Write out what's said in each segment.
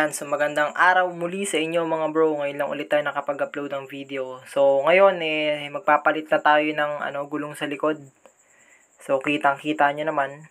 Ayan, so magandang araw muli sa inyo mga bro. Ngayon lang ulit tayo nakapag-upload ng video. So ngayon magpapalit na tayo ng gulong sa likod. So kitang-kita nyo naman.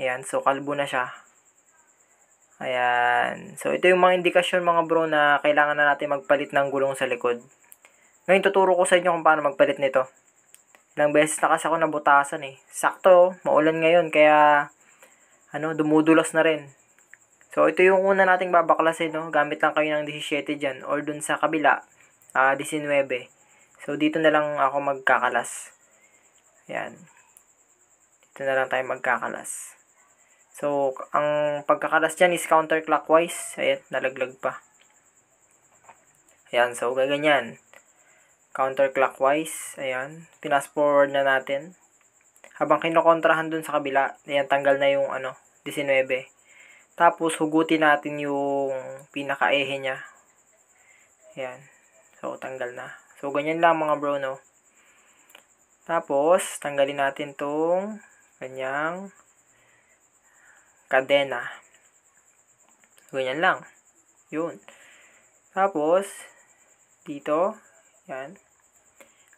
Ayan, so kalbo na siya. Ayan. So ito yung mga indikasyon mga bro na kailangan na natin magpalit ng gulong sa likod. Ngayon tuturo ko sa inyo kung paano magpalit nito. Ilang beses na kasi ako nabutasan eh. Sakto, maulan ngayon kaya dumudulas na rin. So, ito yung una nating babaklasin, no? Gamit lang kayo ng 17 dyan. Or dun sa kabila, 19. So, dito na lang ako magkakalas. Ayan. Dito na lang tayo magkakalas. So, ang pagkakalas dyan is counterclockwise. Ayan, nalaglag pa. Ayan, so, gaganyan. Counterclockwise. Ayan. Pinas forward na natin. Habang kinokontrahan dun sa kabila, ayan, tanggal na yung 19. Tapos, hugutin natin yung pinaka-ehe niya. Ayan. So, tanggal na. So, ganyan lang mga bro, no? Tapos, tanggalin natin tong ganyang kadena. Ganyan lang. Yun. Tapos, dito, yan.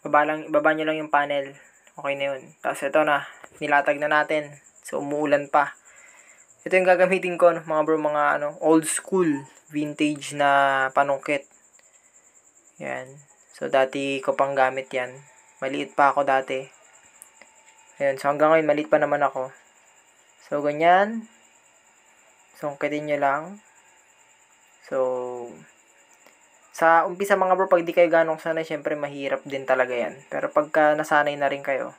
Baba nyo lang yung panel. Okay na yun. Tapos, ito na. Nilatag na natin. So, umuulan pa. Ito yung gagamitin ko, mga bro, mga old school, vintage na panungkit. Yan. So, dati ko pang gamit yan. Maliit pa ako dati. Ayan. So, hanggang ngayon, maliit pa naman ako. So, ganyan. Sungkitin nyo lang. So, sa umpisa mga bro, pag di kayo ganong sanay, syempre mahirap din talaga yan. Pero pagka nasanay na rin kayo,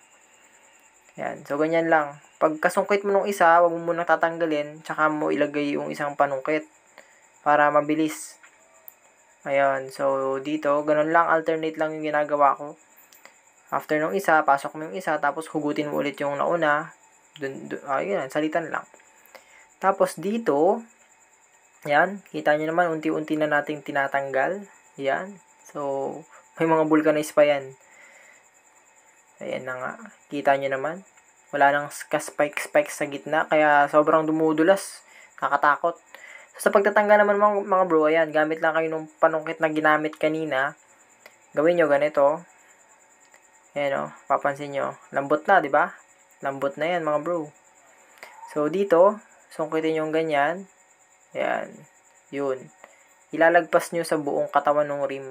yan. So, ganyan lang. Pag kasungkit mo nung isa, wag mo munang tatanggalin, tsaka mo ilagay yung isang panungkit para mabilis. Ayan. So, dito, ganun lang. Alternate lang yung ginagawa ko. After nung isa, pasok mo yung isa, tapos hugutin mo ulit yung nauna. Ayun, salitan lang. Tapos, dito, yan. Kita nyo naman, unti-unti na nating tinatanggal. Yan. So, may mga vulcanize pa yan. Ayan na nga. Kita nyo naman. Wala nang ka-spike sa gitna. Kaya sobrang dumudulas. Nakatakot. So, sa pagtatanggal naman mga bro, ayan. Gamit lang kayo ng panungkit na ginamit kanina. Gawin nyo ganito. Ayan o. Papansin nyo. Lambot na, di ba? Lambot na yan mga bro. So, dito. Sungkitin yung ganyan. Ayan. Yun. Ilalagpas nyo sa buong katawan ng rim.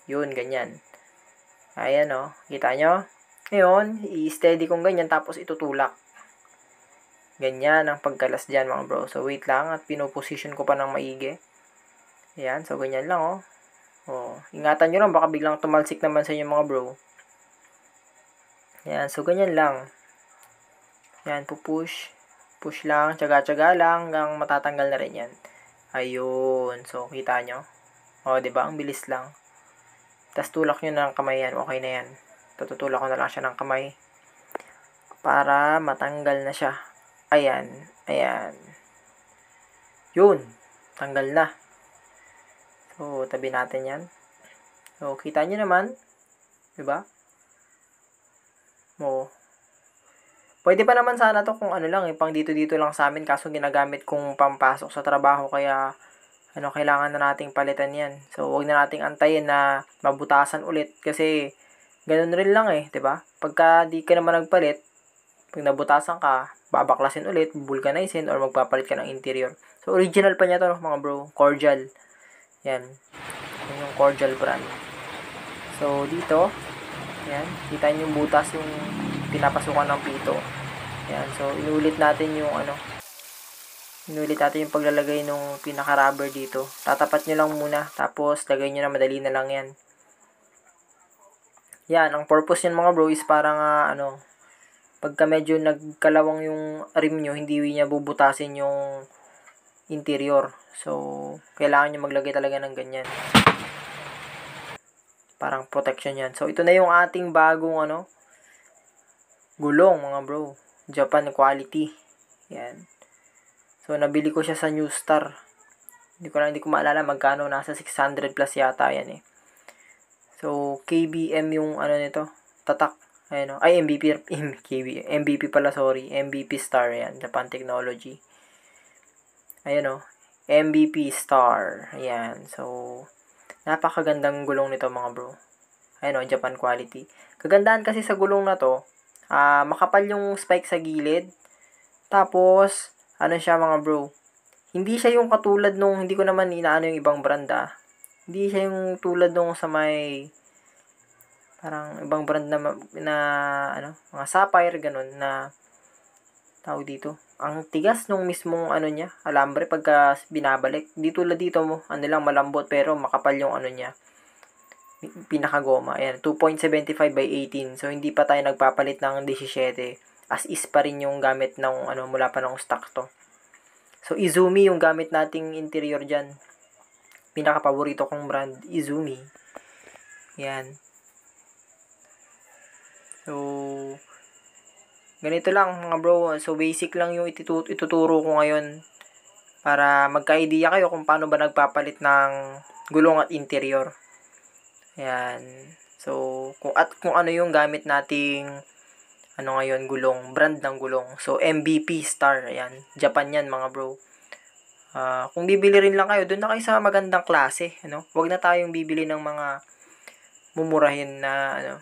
Yun, ganyan. Ayan o. Kita nyo? Ngayon, i-steady kong ganyan tapos itutulak. Ganyan ang pagkalas dyan mga bro. So, wait lang at pinoposition ko pa ng maigi. Ayan, so ganyan lang oh. Oh, ingatan nyo lang baka biglang tumalsik naman sa inyo mga bro. Ayan, so ganyan lang. Ayan, pupush. Push lang, tsaga-tsaga lang hanggang matatanggal na rin yan. Ayun, so kita nyo. O, diba? Ang bilis lang. Tapos tulak nyo na ng kamay yan. Okay na yan. Tutulak ko na lang siya ng kamay para matanggal na siya. Ayan. Ayan. Yun. Tanggal na. So, tabi natin yan. So, kita nyo naman. Diba? O. Pwede pa naman sana to kung pang dito-dito lang sa amin. Kaso ginagamit kong pampasok sa trabaho. Kaya, kailangan na nating palitan yan. So, huwag na nating antayin na mabutasan ulit. Kasi, ganun rin lang eh, 'di ba? Pagka di ka naman nagpalit, pag nabutasan ka, babaklasin ulit, vulcanizing or magpapalit ka ng interior. So original pa niya 'to, mga bro, Cordial. Yan. Yan yung Cordial brand. So dito, yan, kita niyo yung butas yung pinapasukan ng pito. Yan. So inulit natin yung paglalagay ng pinaka-rubber dito. Tatapat niyo lang muna, tapos lagay niyo na, madali na lang yan. Yan, ang purpose yan mga bro is parang pagka medyo nagkalawang yung rim nyo, hindi niya bubutasin yung interior. So, kailangan nyo maglagay talaga ng ganyan. Parang protection yan. So, ito na yung ating bagong gulong mga bro. Japan quality. Yan. So, nabili ko siya sa New Star. Hindi ko maalala magkano, nasa 600 plus yata yan eh. So, KBM yung nito, tatak. Ayun o. Ay, MVP pala, sorry. MVP Star yan. Japan Technology. Ayun o. MVP Star. Ayan. So, napakagandang gulong nito mga bro. Ayan o, Japan quality. Kagandahan kasi sa gulong na to, makapal yung spike sa gilid. Tapos, ano siya mga bro, hindi siya yung katulad nung, hindi ko naman inaano yung ibang brand Hindi siya yung tulad nung sa may, parang ibang brand na ano, mga Sapphire, ganun, na, tawag dito, ang tigas nung mismong ano niya, alambre pagka binabalik. Di tulad dito mo, ano lang, malambot pero makapal yung ano niya, pinakagoma. Ayan, 2.75 by 18. So, hindi pa tayo nagpapalit ng 17. As is pa rin yung gamit ng, ano, mula pa ng stock to. So, Izumi yung gamit nating interior dyan. Pinaka-paborito kong brand, Izumi. Yan. So, ganito lang mga bro. So, basic lang yung ituturo ko ngayon para magka-idea kayo kung paano ba nagpapalit ng gulong at interior. Yan. So, kung ano yung gamit nating ano ngayon, gulong, brand ng gulong. So, MVP Star. Ayan. Japan yan mga bro. Kung bibili rin lang kayo, doon na kayo sa magandang klase. Ano? Huwag na tayong bibili ng mga mumurahin na, ano,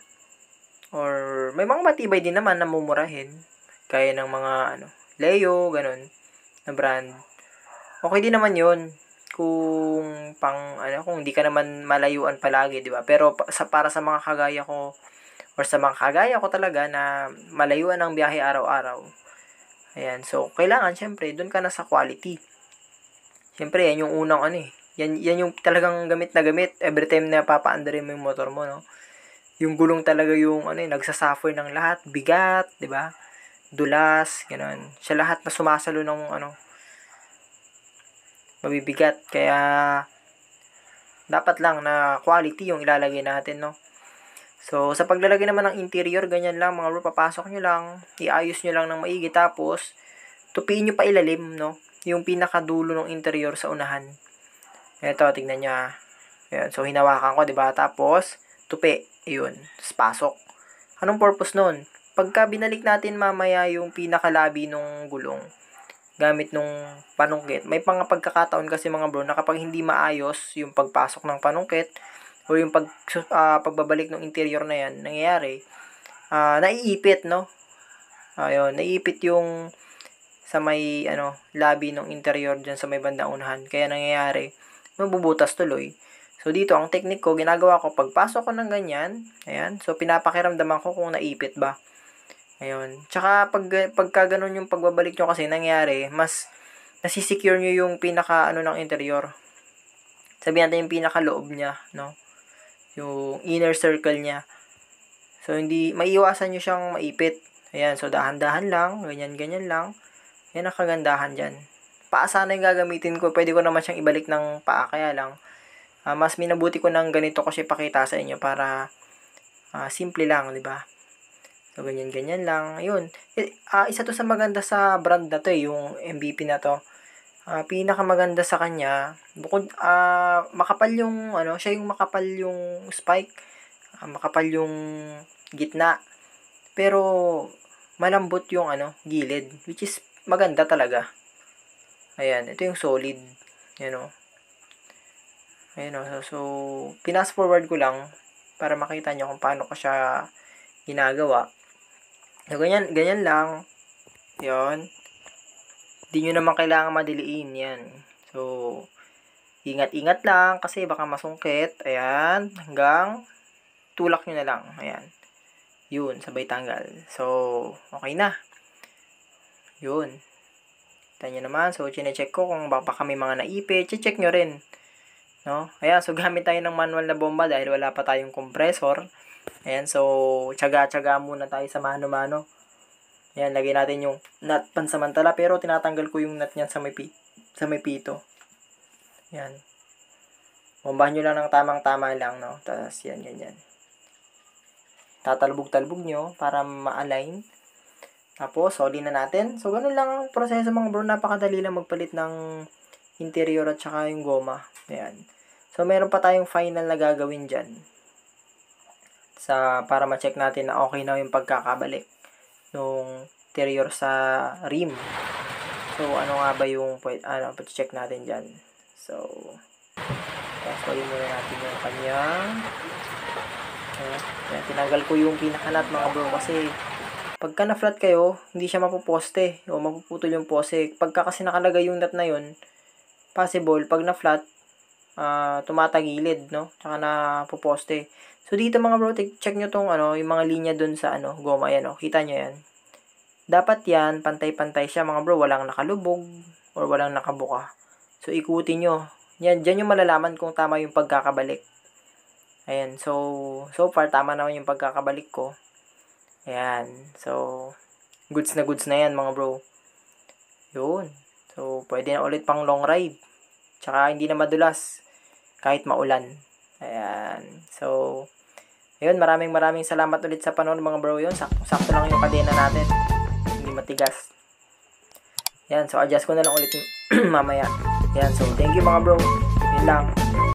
or may mga matibay din naman na mumurahin. Kaya ng mga, ano, Leo, ganun, na brand. Okay din naman yun. Kung kung hindi ka naman malayuan palagi, di ba? Pero para sa mga kagaya ko, or sa mga kagaya ko talaga na malayuan ang biyahe araw-araw. Ayan, so kailangan syempre doon ka na sa quality. Syempre yan yung unang ano eh. Yan yung talagang gamit na gamit every time na papaandarin mo yung motor mo, no. Yung gulong talaga yung ano eh, nagsasuffer ng lahat, bigat, 'di ba? Dulas, ganoon. Siya lahat na sumasalo ng ano, mabibigat. Kaya dapat lang na quality yung ilalagay natin, no. So, sa paglalagay naman ng interior, ganyan lang mga bro, papasok nyo lang, iayos nyo lang ng maigi, tapos, tupiin nyo pa ilalim, no? Yung pinakadulo ng interior sa unahan. Ito, tignan nyo Ayan, so, hinawakan ko, diba? Tapos, tupi, yun, pasok. Anong purpose nun? Pagka binalik natin mamaya yung pinakalabi nung gulong, gamit nung panungkit, may pagkakataon kasi mga bro, na kapag hindi maayos yung pagpasok ng panungkit, o yung pagbabalik ng interior na yan, nangyayari, naiipit, no? Ayun, naiipit yung sa may, ano, labi ng interior dyan sa may bandang unahan. Kaya nangyayari, mabubutas tuloy. So, dito, ang technique ko, ginagawa ko, pagpasok ko ng ganyan, ayan, so, pinapakiramdaman ko kung naipit ba. Ayun. Tsaka, pagka ganun yung pagbabalik nyo kasi, nangyayari, mas nasisecure nyo yung pinaka, ano, ng interior. Sabihin natin yung pinaka loob niya, no? Yung inner circle niya. So, hindi, maiiwasan nyo siyang maipit. Ayan, so, dahan-dahan lang, ganyan-ganyan lang. Yan ang kagandahan dyan. Paa sana yung gagamitin ko, pwede ko naman siyang ibalik ng paa, kaya lang, mas minabuti ko ng ganito kasi pakita sa inyo para simple lang, di ba? So, ganyan-ganyan lang. Ayun. Isa to sa maganda sa brand na to yung MVP na to. Pinakamaganda sa kanya, bukod makapal yung ano, siya yung makapal yung spike, makapal yung gitna. Pero malambot yung ano, gilid, which is maganda talaga. Ayan, ito yung solid, Ayan so pinas forward ko lang para makita nyo kung paano ko siya ginagawa. So, ganyan lang. Yun. Di nyo naman kailangan madiliin yan. So, ingat-ingat lang kasi baka masungkit. Ayan. Hanggang tulak nyo na lang. Ayan. Yun. Sabay tanggal. So, okay na. Yun. Kita nyo naman. So, chinecheck ko kung baka may mga naipit. Check nyo rin. No? Ayan. So, gamit tayo ng manual na bomba dahil wala pa tayong compressor. Ayan. So, tsaga-tsaga muna tayo sa mano-mano. Ayan, lagay natin yung nut pansamantala pero tinatanggal ko yung nut niyan sa may pito. Ayan. Bombahan nyo lang ng tamang-tama lang, no? Tapos, yan, ganyan. Tatalbog-talbog nyo para ma-align. Tapos, solid na natin. So, ganun lang ang proseso mga bro. Napakadali lang magpalit ng interior at saka yung goma. Ayan. So, meron pa tayong final na gagawin dyan. Para ma-check natin na okay na yung pagkakabalik nung interior sa rim. So, ano nga ba yung check natin dyan. So, paswalin muna natin yung kanyang yan, tinanggal ko yung pinakanat mga bro kasi pagka na-flat kayo, hindi siya mapuposte o mapuputol yung pose. Pagka kasi nakalagay yung nut na yun, possible, pag na-flat, tumatagilid, no? Tsaka napuposte. So, dito mga bro, check nyo tong yung mga linya dun sa goma, yan, kita nyo yan. Dapat yan, pantay-pantay siya mga bro, walang nakalubog or walang nakabuka. So, ikutin nyo. Yan, dyan yung malalaman kung tama yung pagkakabalik. Ayan, so far, tama naman yung pagkakabalik ko. Ayan, so, goods na yan mga bro. Yun. So, pwede na ulit pang long ride. Tsaka, hindi na madulas. Kahit maulan. Ayan, so, ayun, maraming salamat ulit sa panonood mga bro. Yun, sakto lang yung kadena natin. Hindi matigas. Yan, so adjust ko na lang ulit mamaya. Yan, so thank you mga bro. Yun lang.